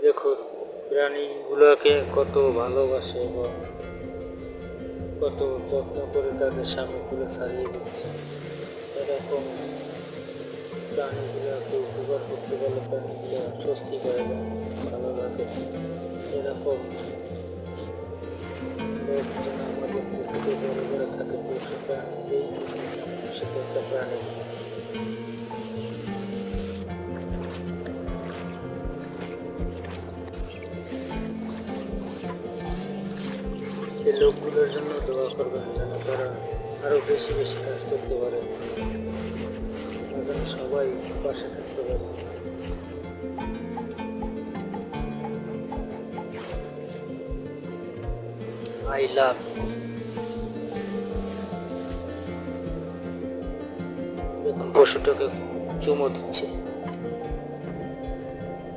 দেখুন, প্রাণীগুলোকে কত ভালোবাসে এবং কত যত্ন করে তাদের সামনে তুলে ছাড়িয়ে দিচ্ছে। এরকম প্রাণীগুলোকে উপকার করতে পারলে প্রাণীগুলো স্বস্তি পায় এবং ভালো লাগে। এরকম লোক যেন আমাদের প্রকৃতি বড় বড় থাকে, পশু প্রাণী যেই কিছু সেটা একটা প্রাণী। এই লোকগুলোর জন্য দোয়া করবেন যেন তারা আরো বেশি বেশি কাজ করতে পারে, যেন সবাই পাশে থাকতে পারে। I love. এখন পশুটাকে চুমো দিচ্ছে।